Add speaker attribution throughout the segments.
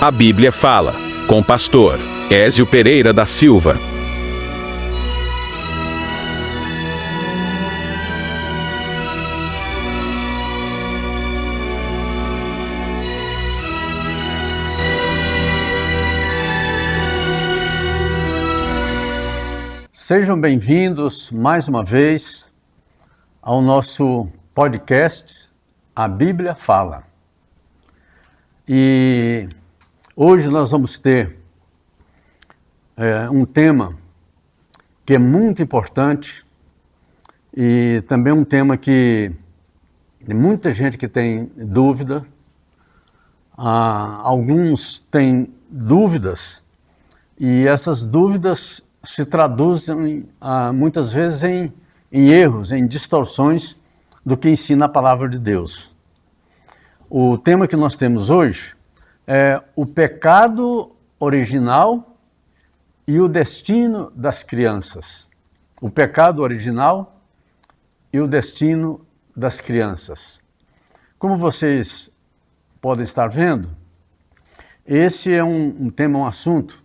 Speaker 1: A Bíblia Fala, com o pastor Ézio Pereira da Silva.
Speaker 2: Sejam bem-vindos mais uma vez ao nosso podcast A Bíblia Fala. E hoje nós vamos ter um tema que é muito importante e também um tema que tem muita gente que tem dúvida. Alguns têm dúvidas e essas dúvidas se traduzem muitas vezes em erros, em distorções do que ensina a palavra de Deus. O tema que nós temos hoje é o pecado original e o destino das crianças. O pecado original e o destino das crianças. Como vocês podem estar vendo, esse é um tema, um assunto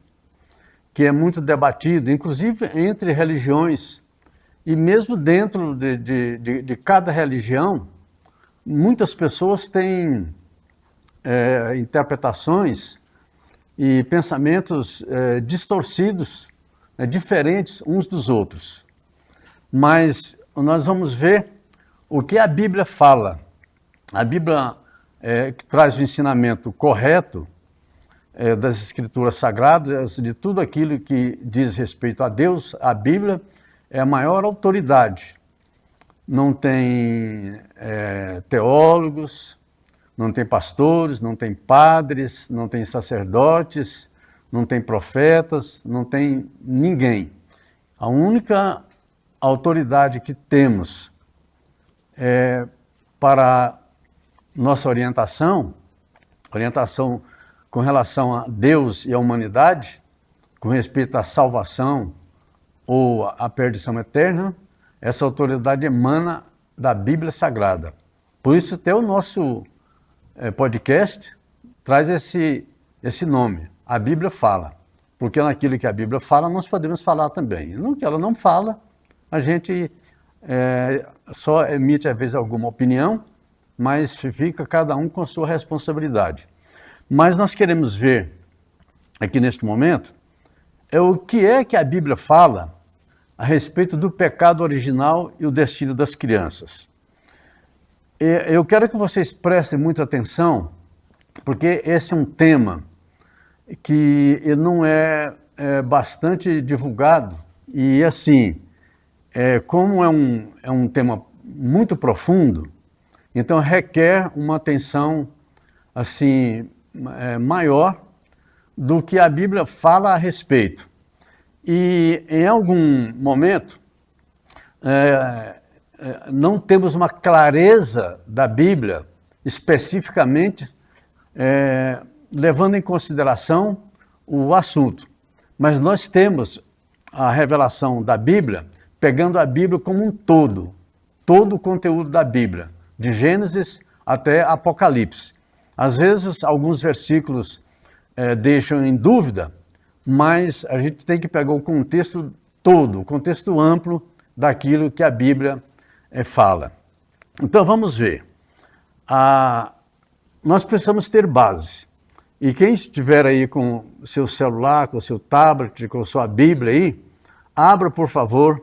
Speaker 2: que é muito debatido, inclusive entre religiões, e mesmo dentro de cada religião, muitas pessoas têm interpretações e pensamentos distorcidos, diferentes uns dos outros. Mas nós vamos ver o que a Bíblia fala. A Bíblia que traz o ensinamento correto das Escrituras Sagradas, de tudo aquilo que diz respeito a Deus. A Bíblia é a maior autoridade. Não tem teólogos, não tem pastores, não tem padres, não tem sacerdotes, não tem profetas, não tem ninguém. A única autoridade que temos para nossa orientação com relação a Deus e a humanidade, com respeito à salvação ou à perdição eterna, essa autoridade emana da Bíblia Sagrada. Por isso até o nosso podcast traz esse nome, A Bíblia Fala. Porque naquilo que a Bíblia fala, nós podemos falar também. No que ela não fala, a gente só emite às vezes alguma opinião, mas fica cada um com a sua responsabilidade. Mas nós queremos ver aqui neste momento o que é que a Bíblia fala a respeito do pecado original e o destino das crianças. Eu quero que vocês prestem muita atenção, porque esse é um tema que não é bastante divulgado e assim, como é um tema muito profundo, então requer uma atenção assim maior do que a Bíblia fala a respeito. E em algum momento não temos uma clareza da Bíblia especificamente levando em consideração o assunto. Mas nós temos a revelação da Bíblia pegando a Bíblia como um todo o conteúdo da Bíblia, de Gênesis até Apocalipse. Às vezes, alguns versículos deixam em dúvida, mas a gente tem que pegar o contexto todo, o contexto amplo daquilo que a Bíblia fala. Então, vamos ver. Nós precisamos ter base. E quem estiver aí com seu celular, com seu tablet, com sua Bíblia aí, abra, por favor,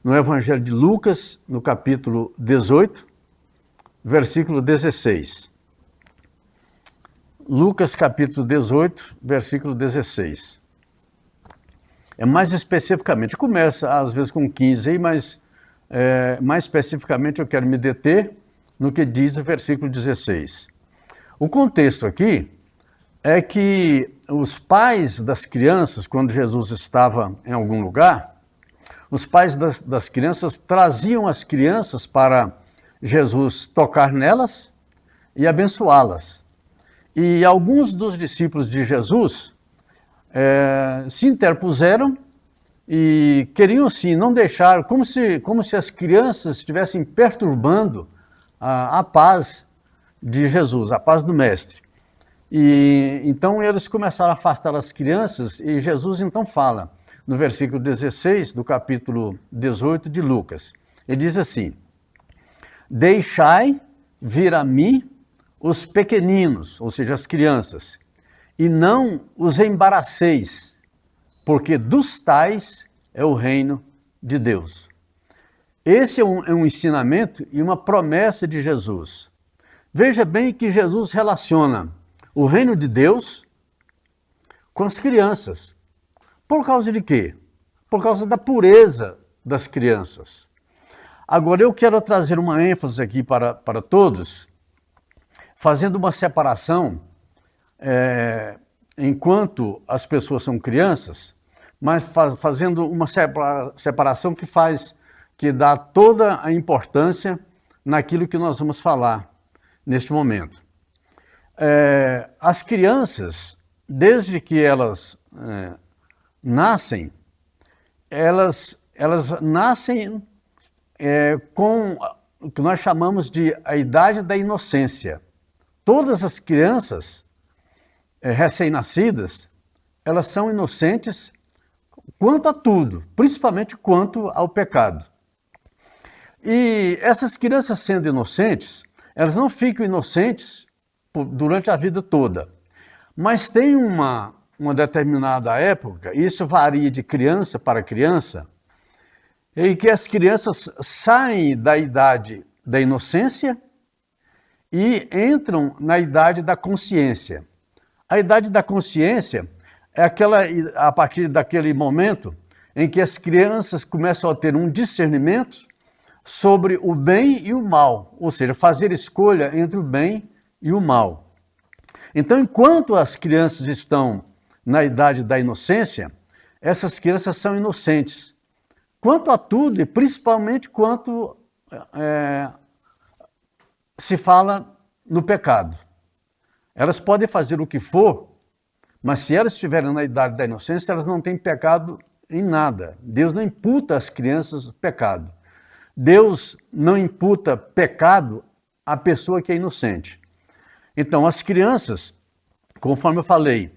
Speaker 2: no Evangelho de Lucas, no capítulo 18, versículo 16. Lucas capítulo 18, versículo 16. Mais especificamente, começa às vezes com 15 aí, mas mais especificamente eu quero me deter no que diz o versículo 16. O contexto aqui é que os pais das crianças, quando Jesus estava em algum lugar, os pais das crianças traziam as crianças para Jesus tocar nelas e abençoá-las. E alguns dos discípulos de Jesus se interpuseram e queriam assim não deixar, como se as crianças estivessem perturbando a paz de Jesus, a paz do Mestre. E então eles começaram a afastar as crianças e Jesus então fala no versículo 16 do capítulo 18 de Lucas. Ele diz assim: deixai vir a mim os pequeninos, ou seja, as crianças, e não os embaraceis, porque dos tais é o reino de Deus. Esse é um ensinamento e uma promessa de Jesus. Veja bem que Jesus relaciona o reino de Deus com as crianças. Por causa de quê? Por causa da pureza das crianças. Agora, eu quero trazer uma ênfase aqui para todos, fazendo uma separação, enquanto as pessoas são crianças, mas fazendo uma separação que dá toda a importância naquilo que nós vamos falar neste momento. As crianças, desde que elas nascem, elas nascem com o que nós chamamos de a idade da inocência. Todas as crianças recém-nascidas, elas são inocentes quanto a tudo, principalmente quanto ao pecado. E essas crianças sendo inocentes, elas não ficam inocentes durante a vida toda, mas tem uma determinada época, e isso varia de criança para criança, em que as crianças saem da idade da inocência e entram na idade da consciência. A idade da consciência é a partir daquele momento em que as crianças começam a ter um discernimento sobre o bem e o mal, ou seja, fazer escolha entre o bem e o mal. Então, enquanto as crianças estão na idade da inocência, essas crianças são inocentes quanto a tudo e principalmente quanto se fala no pecado. Elas podem fazer o que for, mas se elas estiverem na idade da inocência, elas não têm pecado em nada. Deus não imputa às crianças pecado. Deus não imputa pecado à pessoa que é inocente. Então, as crianças, conforme eu falei,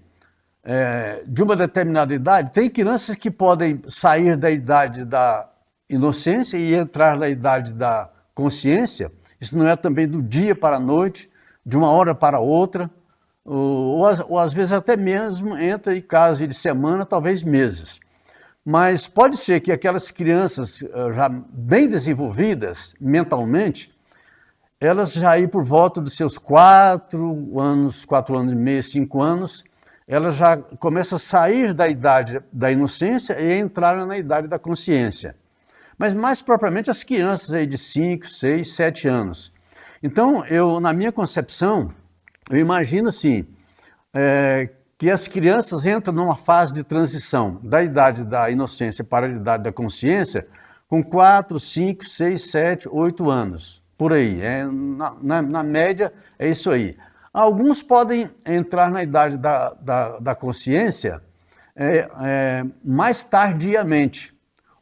Speaker 2: de uma determinada idade, tem crianças que podem sair da idade da inocência e entrar na idade da consciência. Isso não é também do dia para a noite, de uma hora para outra, ou às vezes até mesmo entra em caso de semana, talvez meses. Mas pode ser que aquelas crianças já bem desenvolvidas mentalmente, elas já aí por volta dos seus 4 anos e meio, 5 anos, elas já começam a sair da idade da inocência e entrar na idade da consciência. Mas mais propriamente as crianças aí de 5, 6, 7 anos. Então, na minha concepção, eu imagino assim, que as crianças entram numa fase de transição da idade da inocência para a idade da consciência com 4, 5, 6, 7, 8 anos, por aí. Na média é isso aí. Alguns podem entrar na idade da consciência mais tardiamente,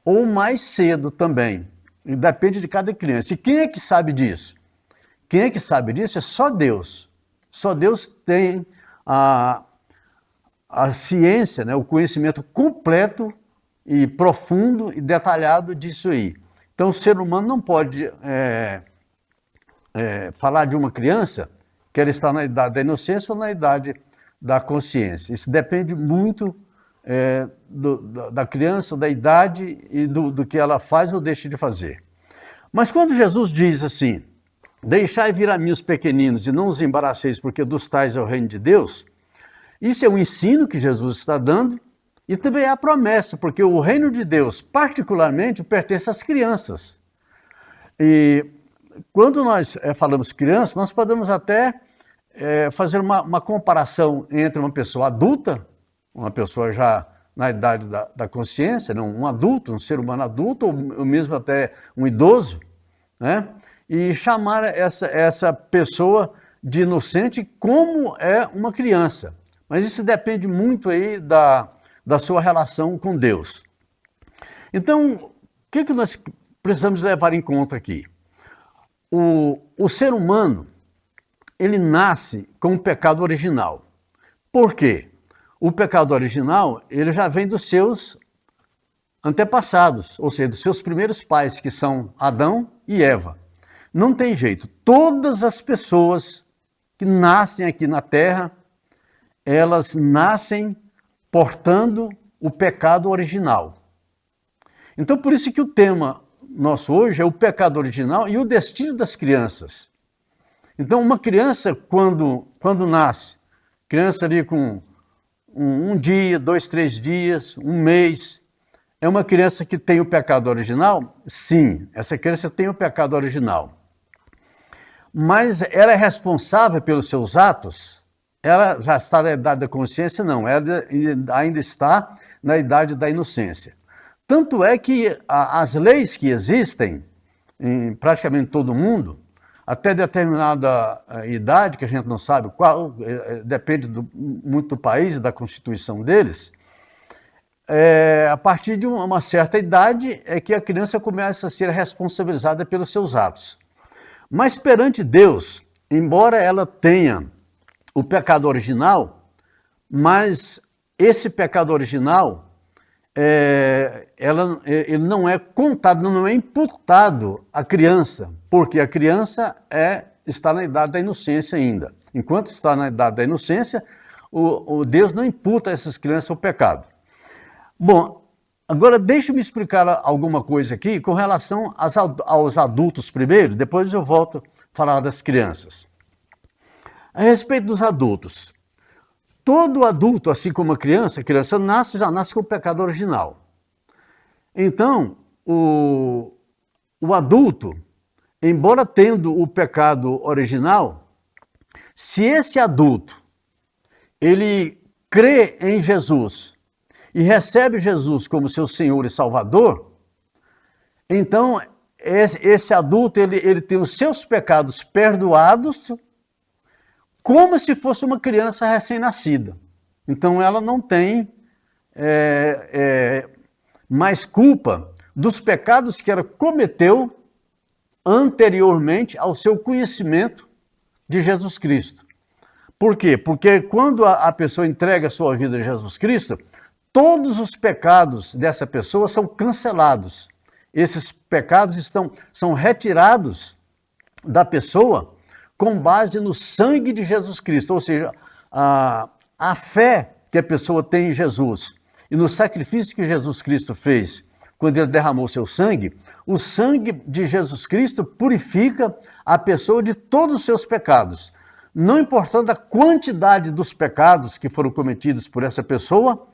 Speaker 2: ou mais cedo também. Depende de cada criança. E quem é que sabe disso? Quem é que sabe disso é só Deus. Só Deus tem a ciência, né, o conhecimento completo e profundo e detalhado disso aí. Então o ser humano não pode falar de uma criança que ela está na idade da inocência ou na idade da consciência. Isso depende muito da criança, da idade e do que ela faz ou deixa de fazer. Mas quando Jesus diz assim, deixai vir a mim os pequeninos e não os embaraceis, porque dos tais é o reino de Deus, isso é um ensino que Jesus está dando e também é a promessa, porque o reino de Deus, particularmente, pertence às crianças. E quando nós falamos criança, nós podemos até fazer uma comparação entre uma pessoa adulta, uma pessoa já na idade da consciência, não, um adulto, um ser humano adulto, ou mesmo até um idoso, né? E chamar essa pessoa de inocente como é uma criança. Mas isso depende muito aí da sua relação com Deus. Então, o que nós precisamos levar em conta aqui? O ser humano, ele nasce com o pecado original. Por quê? O pecado original, ele já vem dos seus antepassados, ou seja, dos seus primeiros pais, que são Adão e Eva. Não tem jeito. Todas as pessoas que nascem aqui na Terra, elas nascem portando o pecado original. Então, por isso que o tema nosso hoje é o pecado original e o destino das crianças. Então, uma criança, quando nasce, criança ali com um dia, 2, 3 dias, um mês, é uma criança que tem o pecado original? Sim, essa criança tem o pecado original. Mas ela é responsável pelos seus atos? Ela já está na idade da consciência? Não, ela ainda está na idade da inocência. Tanto é que as leis que existem em praticamente todo mundo, até determinada idade, que a gente não sabe qual, depende muito do país e da constituição deles, a partir de uma certa idade é que a criança começa a ser responsabilizada pelos seus atos. Mas perante Deus, embora ela tenha o pecado original, mas esse pecado original, ele não é contado, não é imputado à criança, porque a criança está na idade da inocência ainda. Enquanto está na idade da inocência, o Deus não imputa a essas crianças o pecado. Bom, agora deixa-me explicar alguma coisa aqui com relação aos adultos primeiro, depois eu volto a falar das crianças. A respeito dos adultos, todo adulto, assim como a criança já nasce com o pecado original. Então, o adulto, embora tendo o pecado original, se esse adulto, ele crê em Jesus e recebe Jesus como seu Senhor e Salvador, então esse adulto ele tem os seus pecados perdoados como se fosse uma criança recém-nascida. Então ela não tem mais culpa dos pecados que ela cometeu anteriormente ao seu conhecimento de Jesus Cristo. Por quê? Porque quando a pessoa entrega a sua vida a Jesus Cristo, todos os pecados dessa pessoa são cancelados. Esses pecados são retirados da pessoa com base no sangue de Jesus Cristo, ou seja, a fé que a pessoa tem em Jesus e no sacrifício que Jesus Cristo fez quando ele derramou seu sangue, o sangue de Jesus Cristo purifica a pessoa de todos os seus pecados, não importando a quantidade dos pecados que foram cometidos por essa pessoa,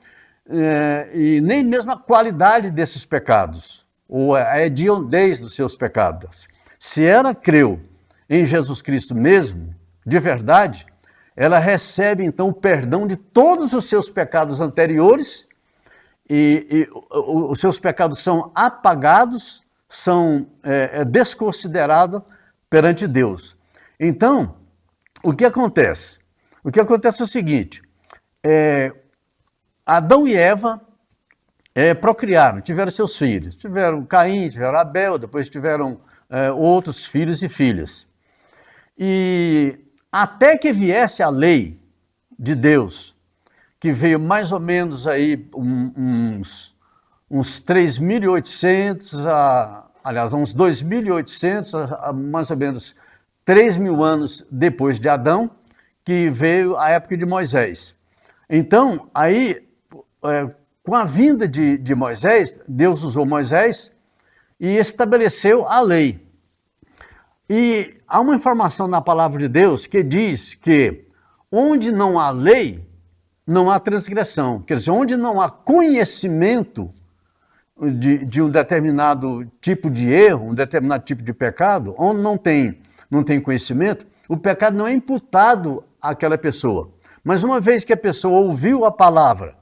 Speaker 2: e nem mesmo a qualidade desses pecados, ou a hediondez dos seus pecados. Se ela creu em Jesus Cristo mesmo, de verdade, ela recebe então o perdão de todos os seus pecados anteriores, e os seus pecados são apagados, são desconsiderados perante Deus. Então, o que acontece? O que acontece é o seguinte, Adão e Eva procriaram, tiveram seus filhos. Tiveram Caim, tiveram Abel, depois tiveram outros filhos e filhas. E até que viesse a lei de Deus, que veio mais ou menos aí uns 3.800, aliás, uns 2.800, mais ou menos 3.000 anos depois de Adão, que veio a época de Moisés. Então, aí, com a vinda de Moisés, Deus usou Moisés e estabeleceu a lei. E há uma informação na palavra de Deus que diz que onde não há lei, não há transgressão. Quer dizer, onde não há conhecimento de um determinado tipo de erro, um determinado tipo de pecado, onde não tem conhecimento, o pecado não é imputado àquela pessoa. Mas uma vez que a pessoa ouviu a palavra,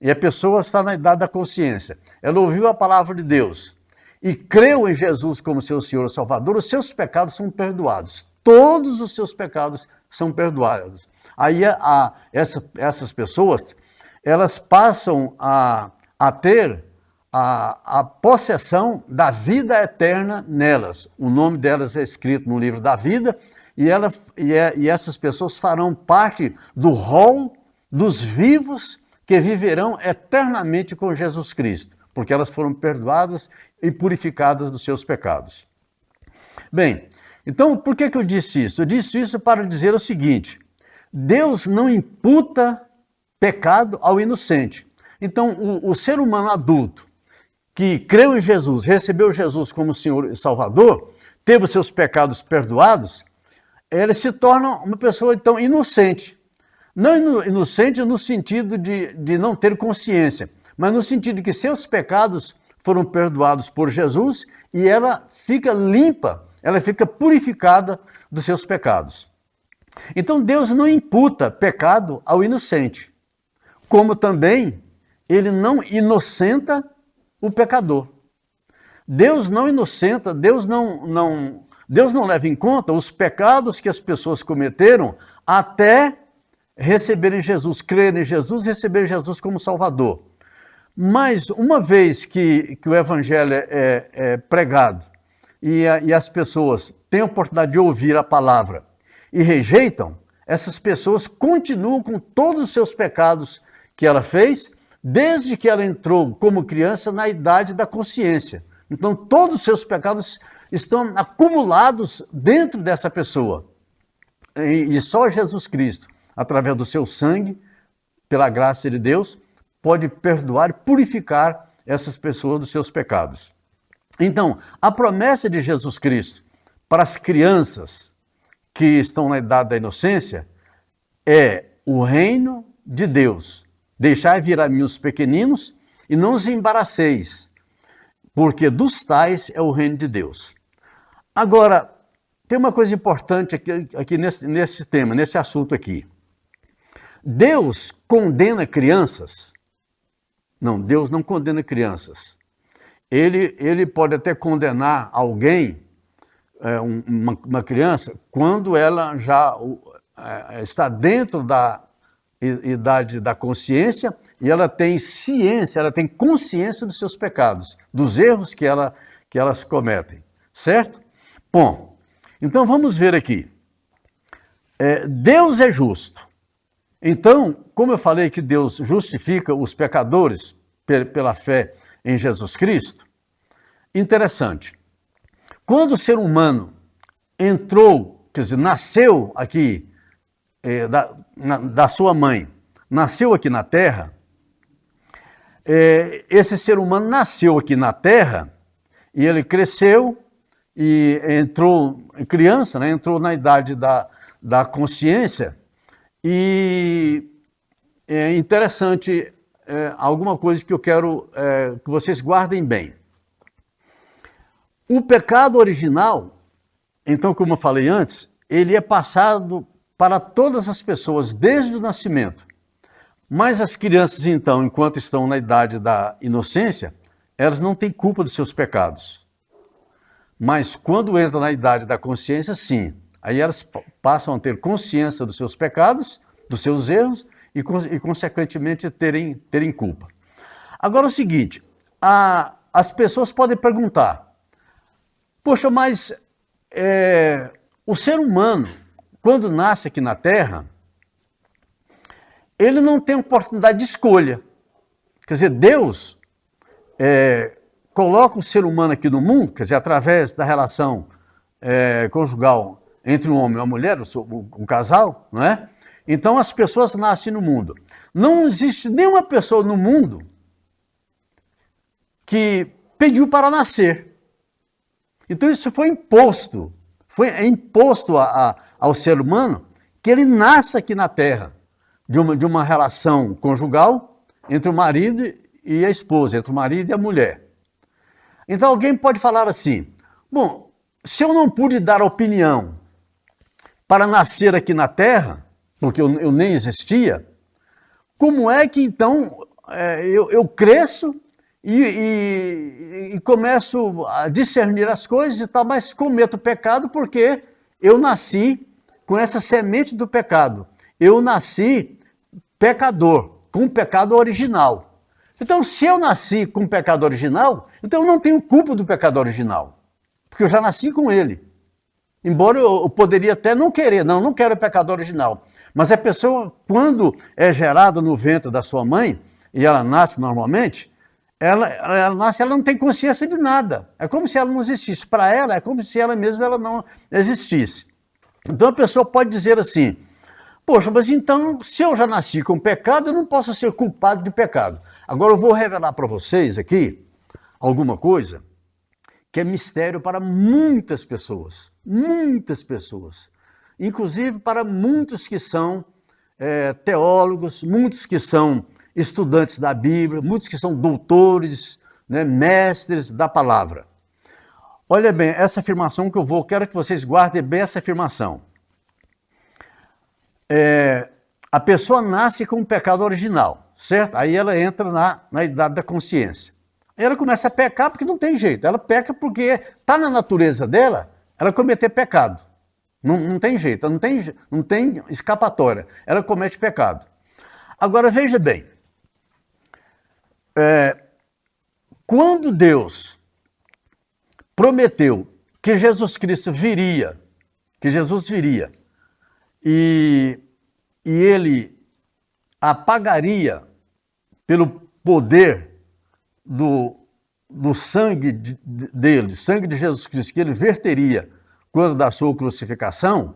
Speaker 2: e a pessoa está na idade da consciência, ela ouviu a palavra de Deus e creu em Jesus como seu Senhor e Salvador, os seus pecados são perdoados. Todos os seus pecados são perdoados. Aí essas pessoas, elas passam a ter a possessão da vida eterna nelas. O nome delas é escrito no livro da vida, e essas pessoas farão parte do rol dos vivos que viverão eternamente com Jesus Cristo, porque elas foram perdoadas e purificadas dos seus pecados. Bem, então por que eu disse isso? Eu disse isso para dizer o seguinte: Deus não imputa pecado ao inocente. Então o ser humano adulto que creu em Jesus, recebeu Jesus como Senhor e Salvador, teve os seus pecados perdoados, ele se torna uma pessoa então inocente. Não inocente no sentido de não ter consciência, mas no sentido de que seus pecados foram perdoados por Jesus e ela fica limpa, ela fica purificada dos seus pecados. Então Deus não imputa pecado ao inocente, como também ele não inocenta o pecador. Deus não inocenta, Deus não leva em conta os pecados que as pessoas cometeram até receberem Jesus, crerem em Jesus, receberem Jesus como Salvador. Mas uma vez que o Evangelho é pregado e as pessoas têm a oportunidade de ouvir a palavra e rejeitam, essas pessoas continuam com todos os seus pecados que ela fez, desde que ela entrou como criança na idade da consciência. Então todos os seus pecados estão acumulados dentro dessa pessoa. E só Jesus Cristo, através do seu sangue, pela graça de Deus, pode perdoar e purificar essas pessoas dos seus pecados. Então, a promessa de Jesus Cristo para as crianças que estão na idade da inocência é o reino de Deus. Deixai vir a mim os pequeninos e não os embaraceis, porque dos tais é o reino de Deus. Agora, tem uma coisa importante aqui nesse tema, nesse assunto aqui. Deus condena crianças? Não, Deus não condena crianças. Ele pode até condenar alguém, uma criança, quando ela já está dentro da idade da consciência e ela tem ciência, ela tem consciência dos seus pecados, dos erros que elas cometem, certo? Bom, então vamos ver aqui. Deus é justo. Então, como eu falei que Deus justifica os pecadores pela fé em Jesus Cristo, interessante. Quando o ser humano entrou, quer dizer, nasceu aqui da sua mãe, nasceu aqui na Terra, esse ser humano nasceu aqui na Terra e ele cresceu e entrou, criança, né, entrou na idade da consciência. E é interessante alguma coisa que eu quero que vocês guardem bem. O pecado original, então, como eu falei antes, ele é passado para todas as pessoas desde o nascimento. Mas as crianças, então, enquanto estão na idade da inocência, elas não têm culpa dos seus pecados. Mas quando entram na idade da consciência, sim. Aí elas passam a ter consciência dos seus pecados, dos seus erros e consequentemente, terem culpa. Agora é o seguinte, as pessoas podem perguntar, poxa, mas o ser humano, quando nasce aqui na Terra, ele não tem oportunidade de escolha. Quer dizer, Deus coloca o ser humano aqui no mundo, quer dizer, através da relação conjugal entre um homem e uma mulher, um casal, não é? Então as pessoas nascem no mundo. Não existe nenhuma pessoa no mundo que pediu para nascer. Então isso foi imposto. É imposto ao ser humano que ele nasça aqui na Terra de uma relação conjugal entre o marido e a esposa, entre o marido e a mulher. Então alguém pode falar assim, bom, se eu não pude dar opinião para nascer aqui na Terra, porque eu nem existia, como é que então eu cresço e começo a discernir as coisas e tal, mas cometo pecado porque eu nasci com essa semente do pecado. Eu nasci pecador, com o pecado original. Então, se eu nasci com o pecado original, então eu não tenho culpa do pecado original, porque eu já nasci com ele. Embora eu poderia até não querer, não quero o pecado original. Mas a pessoa, quando é gerada no ventre da sua mãe, e ela nasce normalmente, ela nasce, ela não tem consciência de nada. É como se ela não existisse. Para ela, é como se ela mesma ela não existisse. Então a pessoa pode dizer assim, poxa, mas então, se eu já nasci com pecado, eu não posso ser culpado de pecado. Agora eu vou revelar para vocês aqui alguma coisa que é mistério para muitas pessoas, inclusive para muitos que são teólogos, muitos que são estudantes da Bíblia, muitos que são doutores, né, mestres da palavra. Olha bem, essa afirmação que quero que vocês guardem bem essa afirmação. A pessoa nasce com o pecado original, certo? Aí ela entra na idade da consciência. Aí ela começa a pecar porque não tem jeito. Ela peca porque está na natureza dela ela cometer pecado. Não tem jeito, não tem escapatória. Ela comete pecado. Agora veja bem, quando Deus prometeu que Jesus Cristo viria, e ele apagaria pelo poder do sangue dele, do sangue de Jesus Cristo, que ele verteria quando da sua crucificação,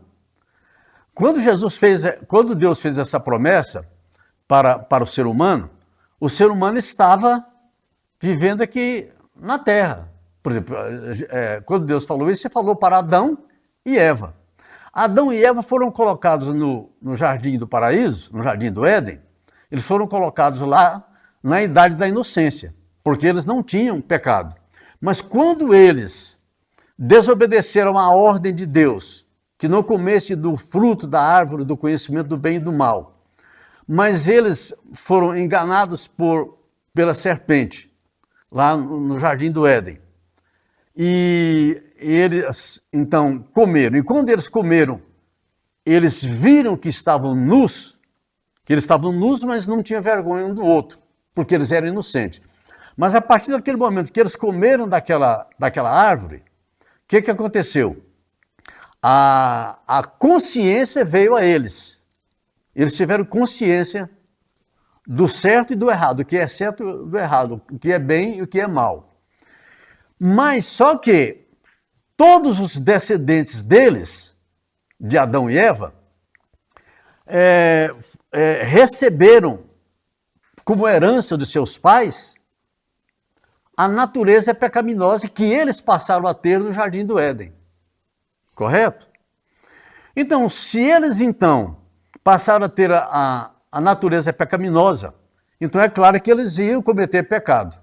Speaker 2: quando Deus fez essa promessa para o ser humano estava vivendo aqui na terra. Por exemplo, quando Deus falou isso, ele falou para Adão e Eva. Adão e Eva foram colocados no jardim do paraíso, no jardim do Éden, eles foram colocados lá na idade da inocência, porque eles não tinham pecado. Mas quando eles desobedeceram à ordem de Deus, que não comesse do fruto da árvore do conhecimento do bem e do mal, mas eles foram enganados pela serpente, lá no jardim do Éden. E eles, então, comeram. E quando eles comeram, eles viram que estavam nus, mas não tinham vergonha um do outro, porque eles eram inocentes. Mas a partir daquele momento que eles comeram daquela árvore, o que aconteceu? A consciência veio a eles. Eles tiveram consciência do certo e do errado, o que é certo e do errado, o que é bem e o que é mal. Mas só que todos os descendentes deles, de Adão e Eva, receberam como herança dos seus pais a natureza pecaminosa que eles passaram a ter no jardim do Éden. Correto? Então, se eles passaram a ter a natureza pecaminosa, então é claro que eles iam cometer pecado.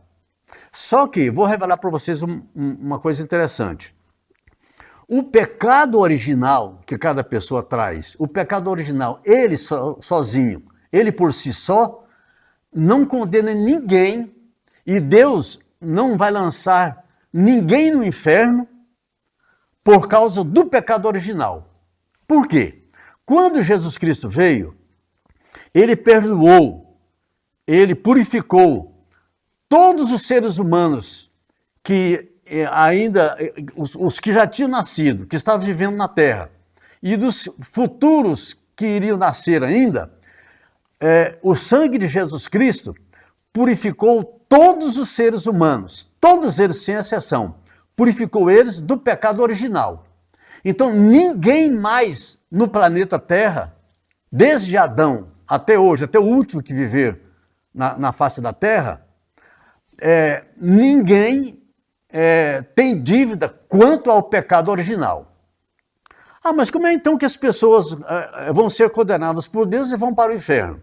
Speaker 2: Só que, vou revelar para vocês uma coisa interessante. O pecado original que cada pessoa traz, o pecado original, ele sozinho, ele por si só, não condena ninguém, e Deus não vai lançar ninguém no inferno por causa do pecado original. Por quê? Quando Jesus Cristo veio, ele perdoou, ele purificou todos os seres humanos que ainda, os que já tinham nascido, que estavam vivendo na terra, e dos futuros que iriam nascer ainda, o sangue de Jesus Cristo purificou todos os seres humanos, todos eles sem exceção, purificou eles do pecado original. Então ninguém mais no planeta Terra, desde Adão até hoje, até o último que viver na face da Terra, ninguém tem dívida quanto ao pecado original. Ah, mas como é então que as pessoas vão ser condenadas por Deus e vão para o inferno?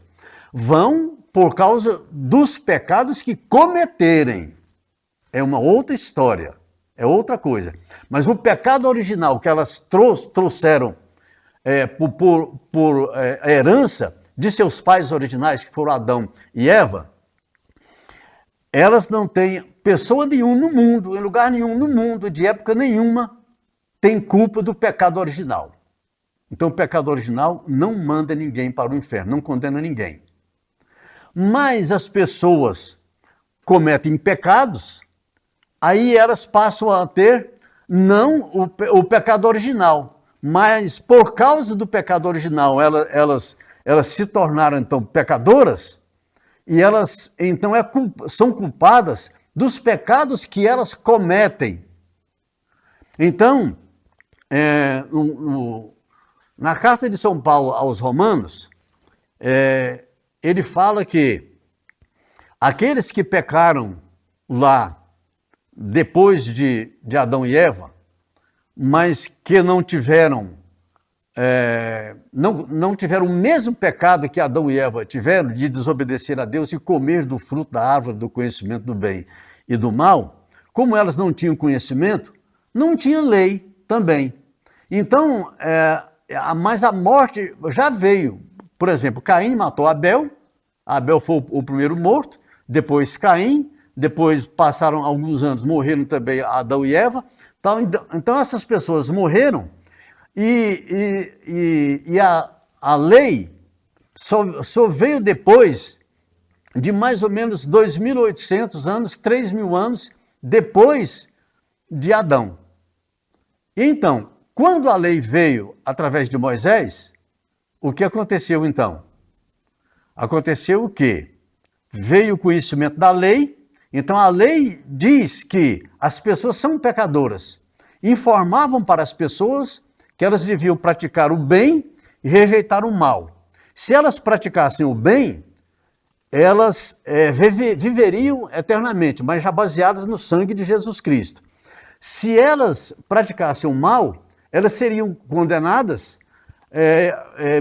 Speaker 2: Vão por causa dos pecados que cometerem. É uma outra história, é outra coisa. Mas o pecado original que elas trouxeram por herança de seus pais originais, que foram Adão e Eva, elas não têm pessoa nenhuma no mundo, em lugar nenhum no mundo, de época nenhuma, tem culpa do pecado original. Então o pecado original não manda ninguém para o inferno, não condena ninguém. Mas as pessoas cometem pecados, aí elas passam a ter não o pecado original, mas por causa do pecado original, elas se tornaram então pecadoras, e elas então são culpadas dos pecados que elas cometem. Então, na carta de São Paulo aos Romanos, ele fala que aqueles que pecaram lá depois de Adão e Eva, mas que não tiveram não tiveram o mesmo pecado que Adão e Eva tiveram, de desobedecer a Deus e comer do fruto da árvore do conhecimento do bem e do mal, como elas não tinham conhecimento, não tinha lei também. Então, mas a morte já veio. Por exemplo, Caim matou Abel, Abel foi o primeiro morto, depois Caim, depois passaram alguns anos, morreram também Adão e Eva. Então essas pessoas morreram e a lei só veio depois de mais ou menos 2.800 anos, 3.000 anos depois de Adão. Então, quando a lei veio através de Moisés, o que aconteceu então? Aconteceu o quê? Veio o conhecimento da lei, então a lei diz que as pessoas são pecadoras. Informavam para as pessoas que elas deviam praticar o bem e rejeitar o mal. Se elas praticassem o bem, elas viveriam eternamente, mas já baseadas no sangue de Jesus Cristo. Se elas praticassem o mal, elas seriam condenadas,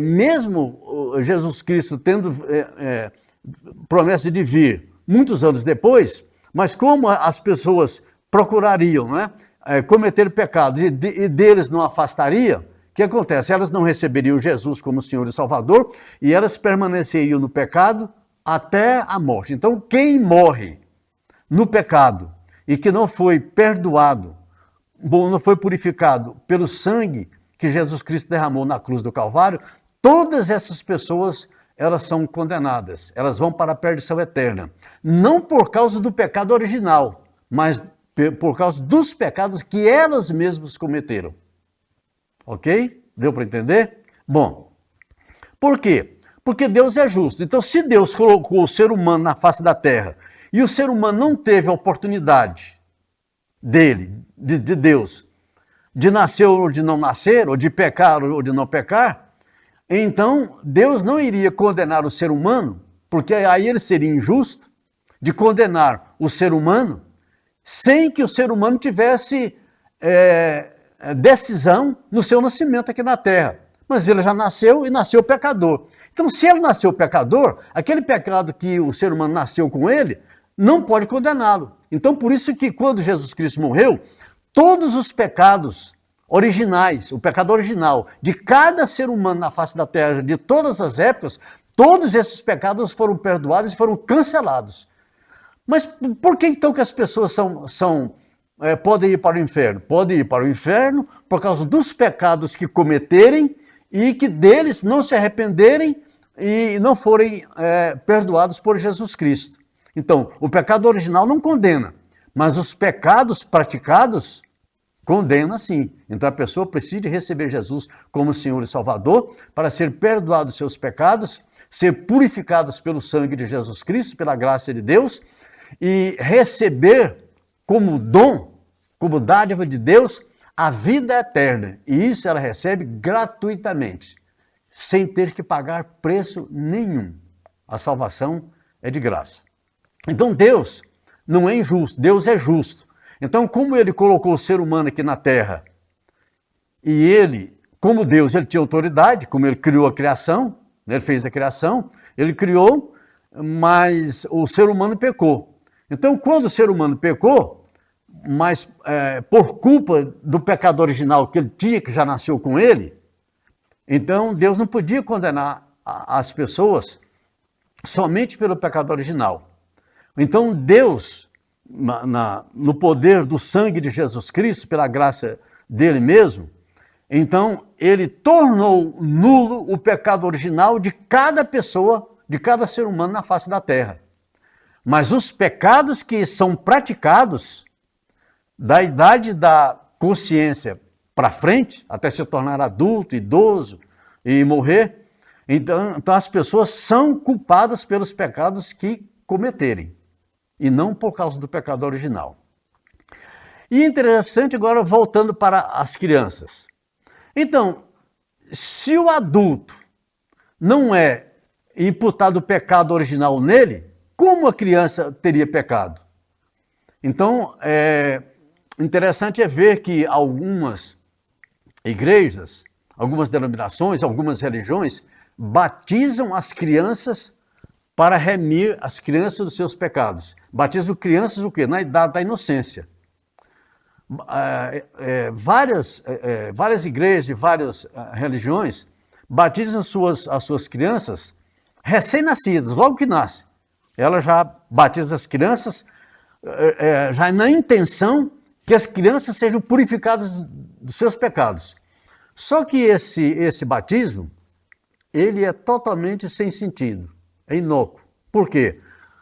Speaker 2: mesmo Jesus Cristo tendo promessa de vir muitos anos depois, mas como as pessoas procurariam, né, cometer pecados e deles não afastaria, o que acontece? Elas não receberiam Jesus como Senhor e Salvador e elas permaneceriam no pecado até a morte. Então, quem morre no pecado e que não foi perdoado, não foi purificado pelo sangue que Jesus Cristo derramou na cruz do Calvário, todas essas pessoas, elas são condenadas, elas vão para a perdição eterna. Não por causa do pecado original, mas por causa dos pecados que elas mesmas cometeram. Ok? Deu para entender? Bom, por quê? Porque Deus é justo. Então, se Deus colocou o ser humano na face da terra e o ser humano não teve a oportunidade de Deus, de nascer ou de não nascer, ou de pecar ou de não pecar, então Deus não iria condenar o ser humano, porque aí ele seria injusto de condenar o ser humano sem que o ser humano tivesse decisão no seu nascimento aqui na terra. Mas ele já nasceu e nasceu pecador. Então, se ele nasceu pecador, aquele pecado que o ser humano nasceu com ele, não pode condená-lo. Então, por isso que quando Jesus Cristo morreu, todos os pecados originais, o pecado original de cada ser humano na face da terra, de todas as épocas, todos esses pecados foram perdoados e foram cancelados. Mas por que então que as pessoas podem ir para o inferno? Podem ir para o inferno por causa dos pecados que cometerem e que deles não se arrependerem e não forem perdoados por Jesus Cristo. Então, o pecado original não condena, mas os pecados praticados condena sim. Então a pessoa precisa receber Jesus como Senhor e Salvador para ser perdoado dos seus pecados, ser purificados pelo sangue de Jesus Cristo, pela graça de Deus, e receber como dom, como dádiva de Deus, a vida eterna. E isso ela recebe gratuitamente, sem ter que pagar preço nenhum. A salvação é de graça. Então Deus não é injusto, Deus é justo. Então, como ele colocou o ser humano aqui na terra, e ele, como Deus, ele tinha autoridade, como ele criou a criação, ele fez a criação, ele criou, mas o ser humano pecou. Então, quando o ser humano pecou, mas por culpa do pecado original que ele tinha, que já nasceu com ele, então Deus não podia condenar as pessoas somente pelo pecado original. Então Deus, no poder do sangue de Jesus Cristo, pela graça dele mesmo, então ele tornou nulo o pecado original de cada pessoa, de cada ser humano na face da terra. Mas os pecados que são praticados da idade da consciência para frente, até se tornar adulto, idoso e morrer. Então as pessoas são culpadas pelos pecados que cometerem, e não por causa do pecado original. E interessante agora, voltando para as crianças. Então, se o adulto não é imputado o pecado original nele, como a criança teria pecado? Então, interessante é ver que algumas igrejas, algumas denominações, algumas religiões batizam as crianças para remir as crianças dos seus pecados. Batizam crianças o quê? Na idade da inocência. Várias igrejas e várias religiões batizam as suas crianças recém-nascidas, logo que nasce. Ela já batiza as crianças já na intenção que as crianças sejam purificadas dos seus pecados. Só que esse batismo, ele é totalmente sem sentido, é inócuo. Por quê?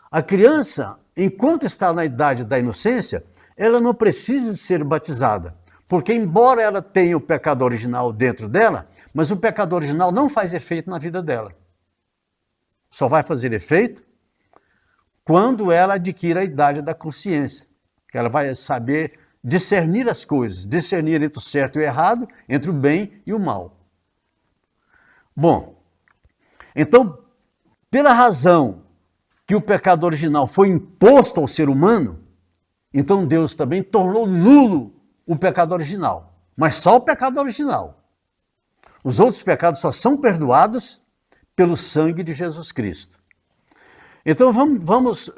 Speaker 2: A criança, enquanto está na idade da inocência, ela não precisa ser batizada, porque embora ela tenha o pecado original dentro dela, mas o pecado original não faz efeito na vida dela. Só vai fazer efeito quando ela adquire a idade da consciência, que ela vai saber discernir as coisas, discernir entre o certo e o errado, entre o bem e o mal. Bom, então, pela razão que o pecado original foi imposto ao ser humano, então Deus também tornou nulo o pecado original, mas só o pecado original. Os outros pecados só são perdoados pelo sangue de Jesus Cristo. Então vamos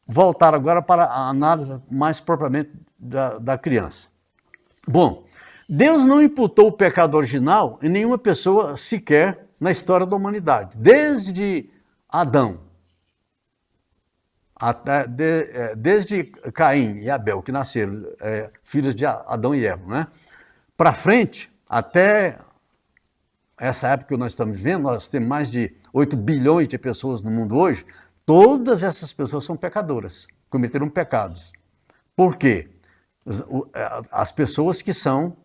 Speaker 2: voltar agora para a análise mais propriamente da criança. Bom, Deus não imputou o pecado original em nenhuma pessoa sequer na história da humanidade, desde Adão, desde Caim e Abel, que nasceram filhos de Adão e Eva, né? Para frente, até essa época que nós estamos vivendo, nós temos mais de 8 bilhões de pessoas no mundo hoje, todas essas pessoas são pecadoras, cometeram pecados. Por quê? As pessoas que são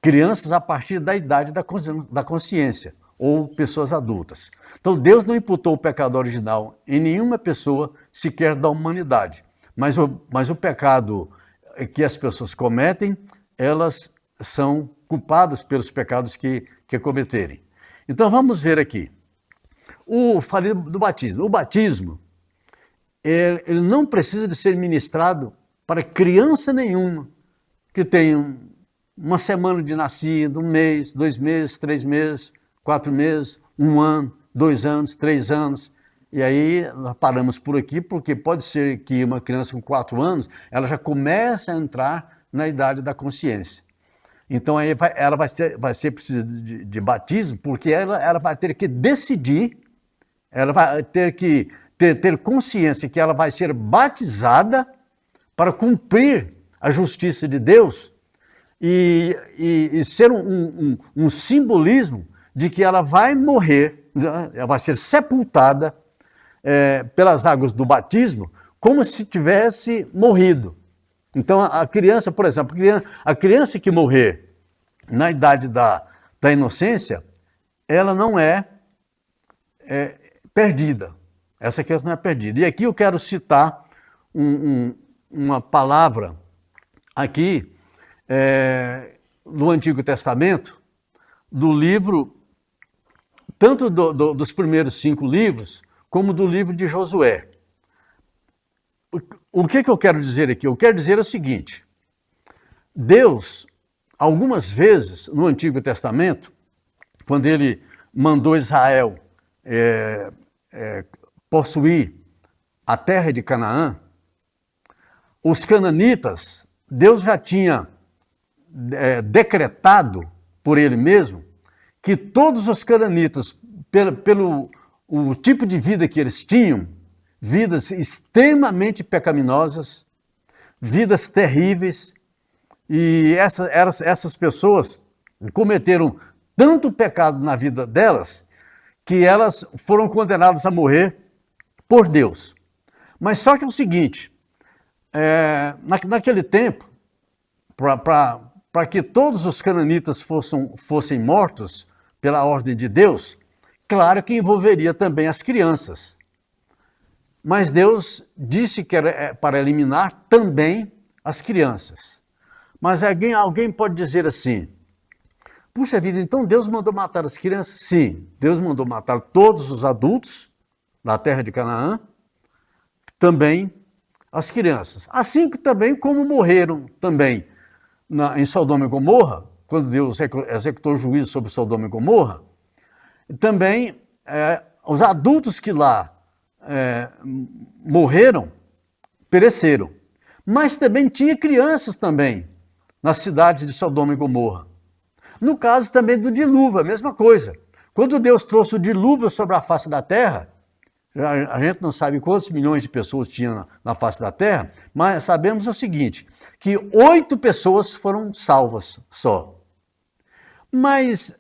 Speaker 2: crianças a partir da idade da consciência, ou pessoas adultas. Então Deus não imputou o pecado original em nenhuma pessoa sequer da humanidade, mas o pecado que as pessoas cometem, elas são culpadas pelos pecados que cometerem. Então vamos ver aqui. Falei do batismo. O batismo, ele não precisa de ser ministrado para criança nenhuma que tenha uma semana de nascido, 1 mês, 2 meses, 3 meses, 4 meses, 1 ano, 2 anos, 3 anos. E aí nós paramos por aqui, porque pode ser que uma criança com 4 anos, ela já comece a entrar na idade da consciência. Então aí ela vai ser precisa de batismo, porque ela vai ter que decidir, ela vai ter que ter consciência que ela vai ser batizada para cumprir a justiça de Deus e ser um simbolismo de que ela vai morrer, ela vai ser sepultada pelas águas do batismo, como se tivesse morrido. Então a criança, por exemplo, a criança que morrer na idade da inocência, ela não é perdida. Essa criança não é perdida. E aqui eu quero citar uma palavra aqui no Antigo Testamento, do livro, tanto dos primeiros 5 livros, como do livro de Josué. O que eu quero dizer aqui? Eu quero dizer o seguinte: Deus, algumas vezes no Antigo Testamento, quando ele mandou Israel possuir a terra de Canaã, os cananitas, Deus já tinha decretado por ele mesmo que todos os cananitas, pelo o tipo de vida que eles tinham, vidas extremamente pecaminosas, vidas terríveis, e essas pessoas cometeram tanto pecado na vida delas que elas foram condenadas a morrer por Deus. Mas só que é o seguinte, naquele tempo, para que todos os cananitas fossem mortos pela ordem de Deus, claro que envolveria também as crianças. Mas Deus disse que era para eliminar também as crianças. Mas alguém pode dizer assim, puxa vida, então Deus mandou matar as crianças? Sim, Deus mandou matar todos os adultos da terra de Canaã, também as crianças. Assim que também como morreram também em Sodoma e Gomorra, quando Deus executou o juízo sobre Sodoma e Gomorra, também os adultos que lá morreram, pereceram. Mas também tinha crianças também nas cidades de Sodoma e Gomorra. No caso também do dilúvio, a mesma coisa. Quando Deus trouxe o dilúvio sobre a face da terra, a gente não sabe quantos milhões de pessoas tinham na face da terra, mas sabemos o seguinte, que 8 pessoas foram salvas só. Mas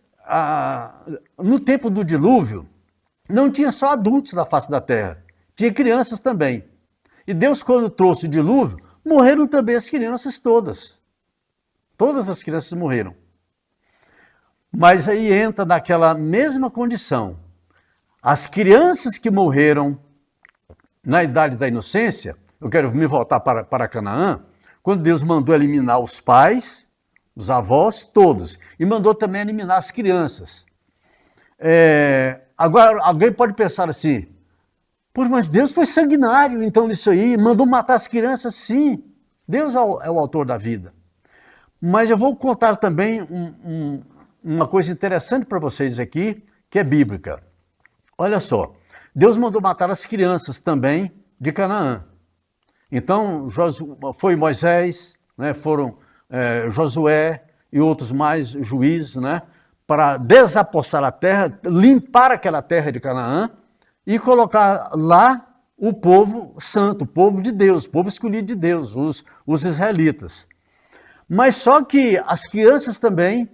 Speaker 2: no tempo do dilúvio, não tinha só adultos na face da terra, tinha crianças também. E Deus, quando trouxe o dilúvio, morreram também as crianças todas. Todas as crianças morreram. Mas aí entra naquela mesma condição. As crianças que morreram na idade da inocência, eu quero me voltar para Canaã, quando Deus mandou eliminar os pais, os avós, todos, e mandou também eliminar as crianças. Agora, alguém pode pensar assim, mas Deus foi sanguinário então nisso aí, mandou matar as crianças? Sim, Deus é o autor da vida. Mas eu vou contar também uma coisa interessante para vocês aqui, que é bíblica. Olha só, Deus mandou matar as crianças também de Canaã. Então, foi Moisés, né, foram Josué e outros mais juízes, né, para desapossar a terra, limpar aquela terra de Canaã e colocar lá o povo santo, o povo de Deus, o povo escolhido de Deus, os israelitas. Mas só que as crianças também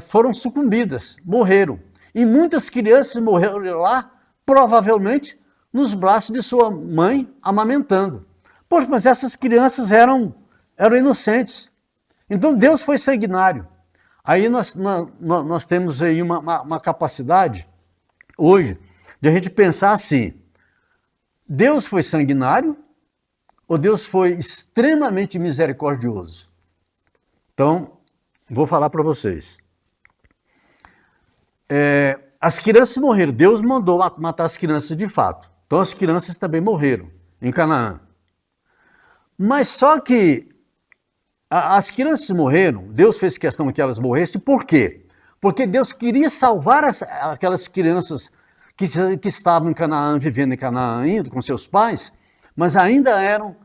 Speaker 2: foram sucumbidas, morreram. E muitas crianças morreram lá, provavelmente, nos braços de sua mãe, amamentando. Poxa, mas essas crianças eram inocentes. Então Deus foi sanguinário. Aí nós temos aí uma capacidade, hoje, de a gente pensar assim, Deus foi sanguinário ou Deus foi extremamente misericordioso? Então, vou falar para vocês. As crianças morreram, Deus mandou matar as crianças de fato. Então as crianças também morreram em Canaã. Mas só que as crianças morreram, Deus fez questão que elas morressem, por quê? Porque Deus queria salvar aquelas crianças que estavam em Canaã, vivendo em Canaã ainda, com seus pais, mas ainda eram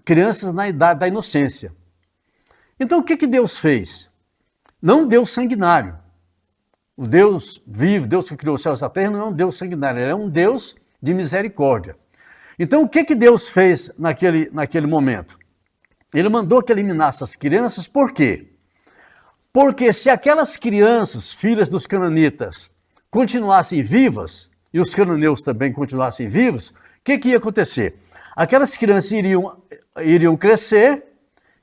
Speaker 2: crianças na idade da inocência. Então o que Deus fez? Não Deus sanguinário. O Deus vivo, Deus que criou os céus e a terra, não é um Deus sanguinário, ele é um Deus de misericórdia. Então o que Deus fez naquele momento? Ele mandou que eliminasse as crianças, por quê? Porque se aquelas crianças, filhas dos cananitas, continuassem vivas, e os cananeus também continuassem vivos, o que ia acontecer? Aquelas crianças iriam crescer,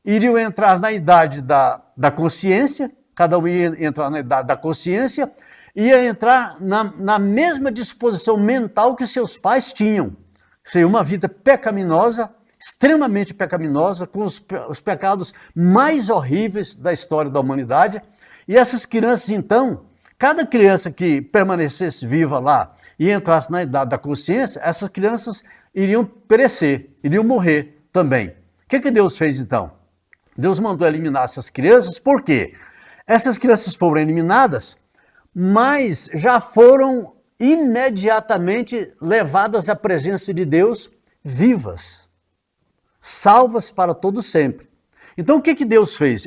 Speaker 2: iriam entrar na idade da consciência, cada um ia entrar na idade da consciência, ia entrar na mesma disposição mental que seus pais tinham. Seria uma vida pecaminosa, extremamente pecaminosa, com os pecados mais horríveis da história da humanidade. E essas crianças, então, cada criança que permanecesse viva lá e entrasse na idade da consciência, essas crianças iriam perecer, iriam morrer também. O que Deus fez, então? Deus mandou eliminar essas crianças, por quê? Essas crianças foram eliminadas, mas já foram imediatamente levadas à presença de Deus vivas, salvas para todo sempre. Então o que Deus fez?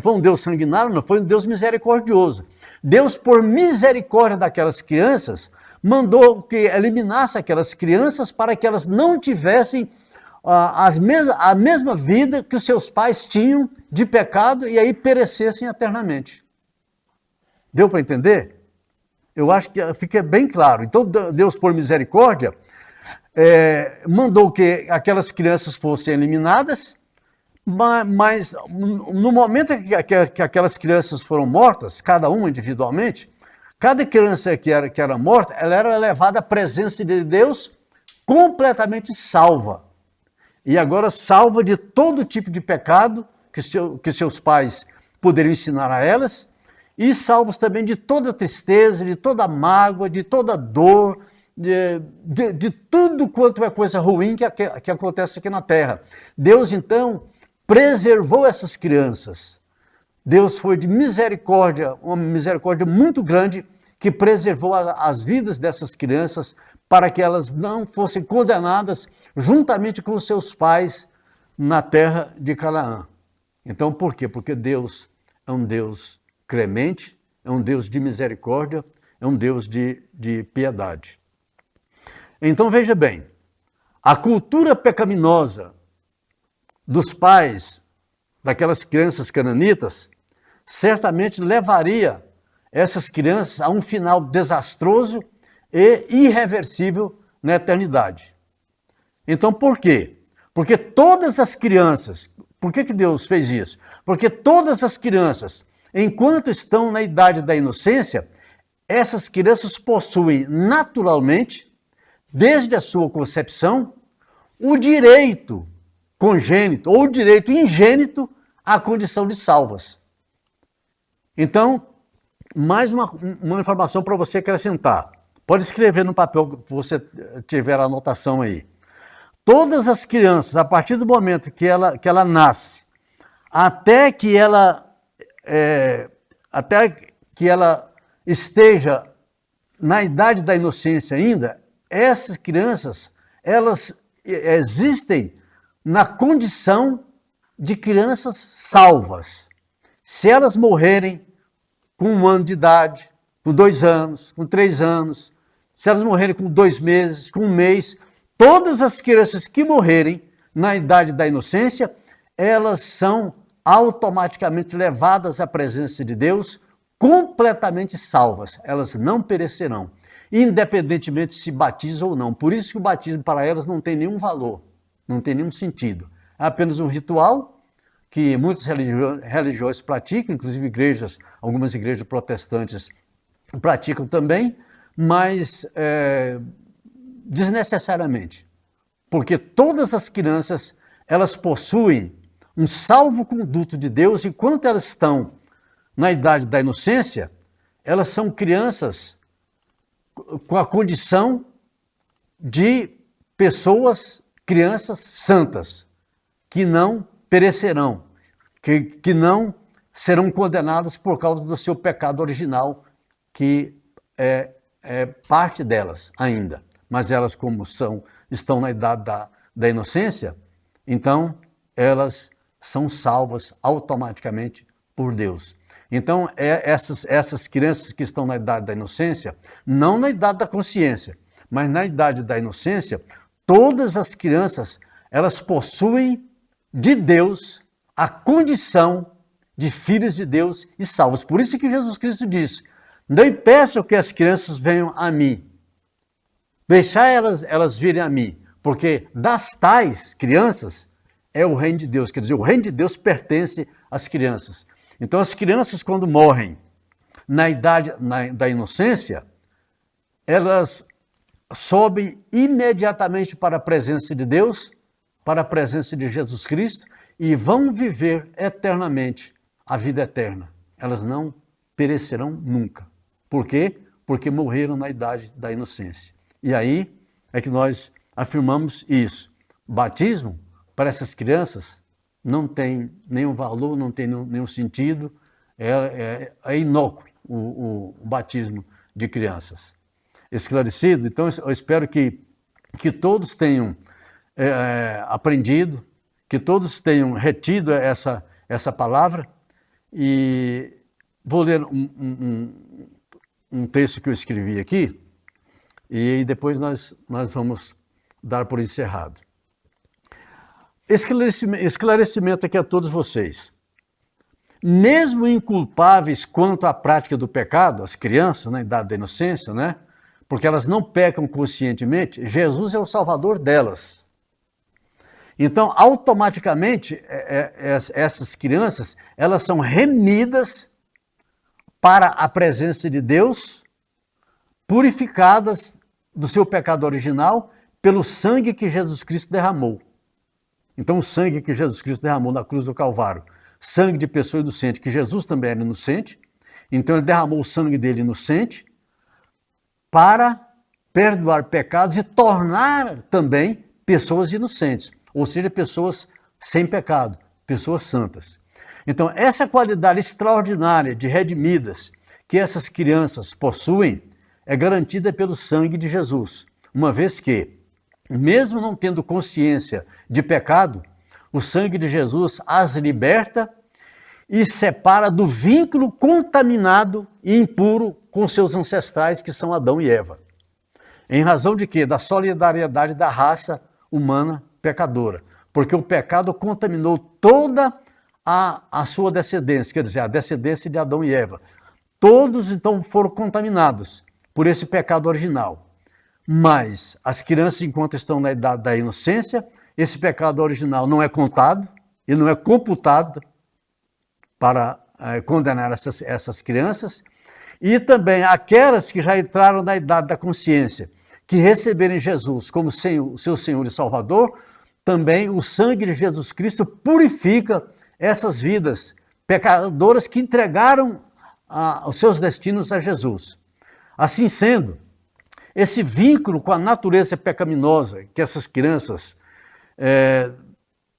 Speaker 2: Foi um Deus sanguinário? Não, foi um Deus misericordioso. Deus, por misericórdia daquelas crianças, mandou que eliminasse aquelas crianças para que elas não tivessem a mesma vida que os seus pais tinham de pecado e aí perecessem eternamente. Deu para entender? Eu acho que fica bem claro. Então Deus, por misericórdia, mandou que aquelas crianças fossem eliminadas Mas no momento que aquelas crianças foram mortas, cada uma individualmente, cada criança que era morta, ela era levada à presença de Deus completamente salva. E agora salva de todo tipo de pecado que seus pais poderiam ensinar a elas, e salvos também de toda tristeza, de toda mágoa, de toda dor, de tudo quanto é coisa ruim que acontece aqui na terra. Deus, então, preservou essas crianças. Deus foi de misericórdia, uma misericórdia muito grande, que preservou as vidas dessas crianças para que elas não fossem condenadas juntamente com os seus pais na terra de Canaã. Então, por quê? Porque Deus é um Deus clemente, é um Deus de misericórdia, é um Deus de piedade. Então, veja bem, a cultura pecaminosa dos pais daquelas crianças cananitas certamente levaria essas crianças a um final desastroso e irreversível na eternidade. Então, por quê? Porque todas as crianças, por que Deus fez isso? Porque todas as crianças, enquanto estão na idade da inocência, essas crianças possuem naturalmente, desde a sua concepção, o direito congênito ou o direito ingênito à condição de salvas. Então, mais uma informação para você acrescentar. Pode escrever no papel que você tiver a anotação aí. Todas as crianças, a partir do momento que ela nasce, até que ela esteja na idade da inocência ainda, essas crianças, elas existem na condição de crianças salvas. Se elas morrerem com 1 ano de idade, com 2 anos, com 3 anos, se elas morrerem com 2 meses, com 1 mês, todas as crianças que morrerem na idade da inocência, elas são automaticamente levadas à presença de Deus, completamente salvas. Elas não perecerão, independentemente se batizam ou não. Por isso que o batismo para elas não tem nenhum valor, não tem nenhum sentido. É apenas um ritual que muitas religiões praticam, inclusive algumas igrejas protestantes praticam também, mas desnecessariamente. Porque todas as crianças, elas possuem um salvo-conduto de Deus, enquanto elas estão na idade da inocência, elas são crianças com a condição de crianças santas, que não perecerão, que não serão condenadas por causa do seu pecado original, que é parte delas ainda. Mas elas, como estão na idade da inocência, então elas são salvas automaticamente por Deus. Então, essas crianças que estão na idade da inocência, não na idade da consciência, mas na idade da inocência, todas as crianças, elas possuem de Deus a condição de filhos de Deus e salvos. Por isso que Jesus Cristo disse: não impeçam que as crianças venham a mim, deixar elas virem a mim, porque das tais crianças é o reino de Deus. Quer dizer, o reino de Deus pertence às crianças. Então, as crianças, quando morrem na idade da inocência, elas sobem imediatamente para a presença de Deus, para a presença de Jesus Cristo, e vão viver eternamente a vida eterna. Elas não perecerão nunca. Por quê? Porque morreram na idade da inocência. E aí é que nós afirmamos isso. Batismo, para essas crianças, não tem nenhum valor, não tem nenhum sentido, é inócuo o batismo de crianças. Esclarecido? Então, eu espero que todos tenham aprendido, que todos tenham retido essa palavra, e vou ler um texto que eu escrevi aqui, e depois nós vamos dar por encerrado. Esclarecimento aqui a todos vocês. Mesmo inculpáveis quanto à prática do pecado, as crianças na idade da inocência, né? Porque elas não pecam conscientemente, Jesus é o salvador delas. Então, automaticamente, essas crianças, elas são remidas para a presença de Deus, purificadas do seu pecado original pelo sangue que Jesus Cristo derramou. Então, o sangue que Jesus Cristo derramou na cruz do Calvário, sangue de pessoa inocente, que Jesus também era inocente, então ele derramou o sangue dele inocente para perdoar pecados e tornar também pessoas inocentes, ou seja, pessoas sem pecado, pessoas santas. Então, essa qualidade extraordinária de redimidas que essas crianças possuem é garantida pelo sangue de Jesus, uma vez que, mesmo não tendo consciência de pecado, o sangue de Jesus as liberta e separa do vínculo contaminado e impuro com seus ancestrais, que são Adão e Eva. Em razão de quê? Da solidariedade da raça humana pecadora. Porque o pecado contaminou toda a sua descendência, quer dizer, a descendência de Adão e Eva. Todos então foram contaminados por esse pecado original. Mas as crianças, enquanto estão na idade da inocência, esse pecado original não é contado e não é computado para condenar essas crianças. E também aquelas que já entraram na idade da consciência, que receberem Jesus como seu Senhor e Salvador, também o sangue de Jesus Cristo purifica essas vidas pecadoras que entregaram os seus destinos a Jesus. Assim sendo, esse vínculo com a natureza pecaminosa que essas crianças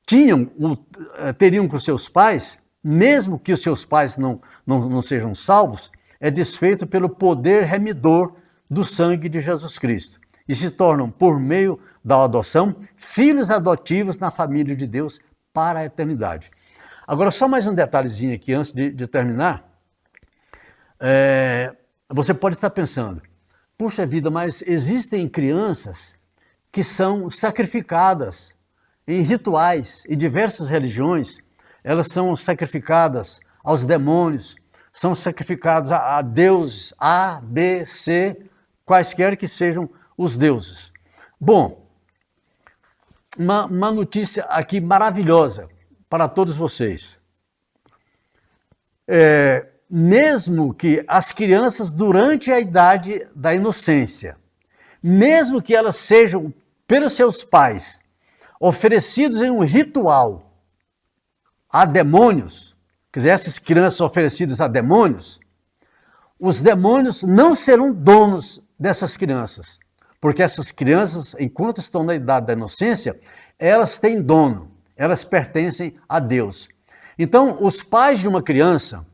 Speaker 2: teriam com seus pais, mesmo que os seus pais não sejam salvos, é desfeito pelo poder remidor do sangue de Jesus Cristo e se tornam, por meio da adoção, filhos adotivos na família de Deus para a eternidade. Agora, só mais um detalhezinho aqui antes de terminar. Você pode estar pensando, puxa vida, mas existem crianças que são sacrificadas em rituais, em diversas religiões, elas são sacrificadas aos demônios, são sacrificados a deuses A, B, C, quaisquer que sejam os deuses. Bom, uma notícia aqui maravilhosa para todos vocês. Mesmo que as crianças, durante a idade da inocência, mesmo que elas sejam, pelos seus pais, oferecidos em um ritual a demônios, quer dizer, essas crianças oferecidas a demônios, os demônios não serão donos dessas crianças, porque essas crianças, enquanto estão na idade da inocência, elas têm dono, elas pertencem a Deus. Então, os pais de uma criança,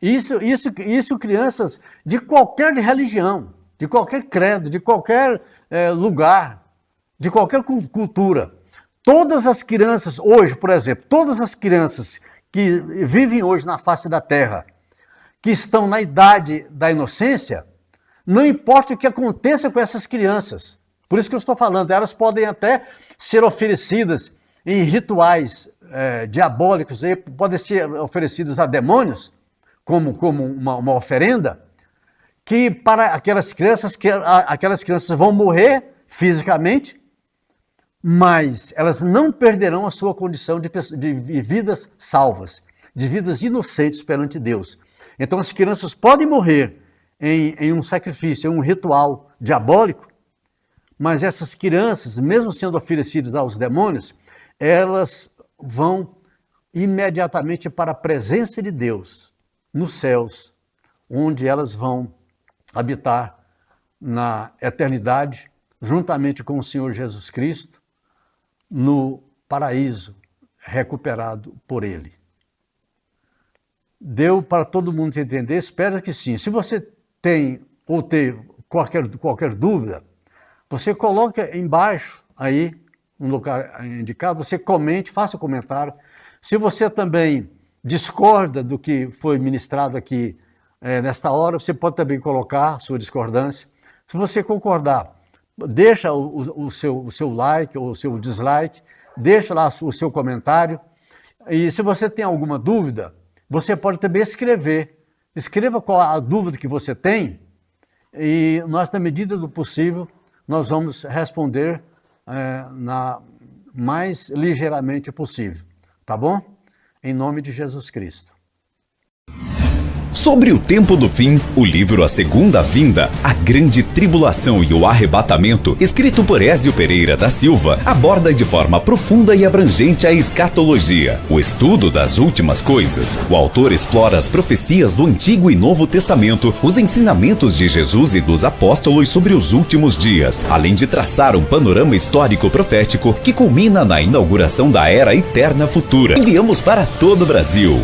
Speaker 2: isso crianças de qualquer religião, de qualquer credo, de qualquer lugar, de qualquer cultura, todas as crianças hoje, por exemplo, todas as crianças que vivem hoje na face da terra, que estão na idade da inocência, não importa o que aconteça com essas crianças. Por isso que eu estou falando, elas podem até ser oferecidas em rituais diabólicos, podem ser oferecidas a demônios, como uma oferenda, que para aquelas crianças vão morrer fisicamente, mas elas não perderão a sua condição de vidas salvas, de vidas inocentes perante Deus. Então as crianças podem morrer em um sacrifício, em um ritual diabólico, mas essas crianças, mesmo sendo oferecidas aos demônios, elas vão imediatamente para a presença de Deus, nos céus, onde elas vão habitar na eternidade, juntamente com o Senhor Jesus Cristo, no paraíso recuperado por Ele. Deu para todo mundo entender? Espero que sim. Se você tem ou teve qualquer dúvida, você coloca embaixo aí, no lugar indicado, você comente, faça um comentário. Se você também discorda do que foi ministrado aqui nesta hora, você pode também colocar sua discordância. Se você concordar, deixa o seu like ou o seu dislike, deixa lá o seu comentário. E se você tem alguma dúvida, você pode também escreva qual a dúvida que você tem e nós, na medida do possível, nós vamos responder mais ligeiramente possível, tá bom? Em nome de Jesus Cristo.
Speaker 3: Sobre o tempo do fim, o livro A Segunda Vinda, a Grande Tribulação e o Arrebatamento, escrito por Ézio Pereira da Silva, aborda de forma profunda e abrangente a escatologia, o estudo das últimas coisas. O autor explora as profecias do Antigo e Novo Testamento, os ensinamentos de Jesus e dos apóstolos sobre os últimos dias, além de traçar um panorama histórico profético que culmina na inauguração da Era Eterna Futura. Enviamos para todo o Brasil.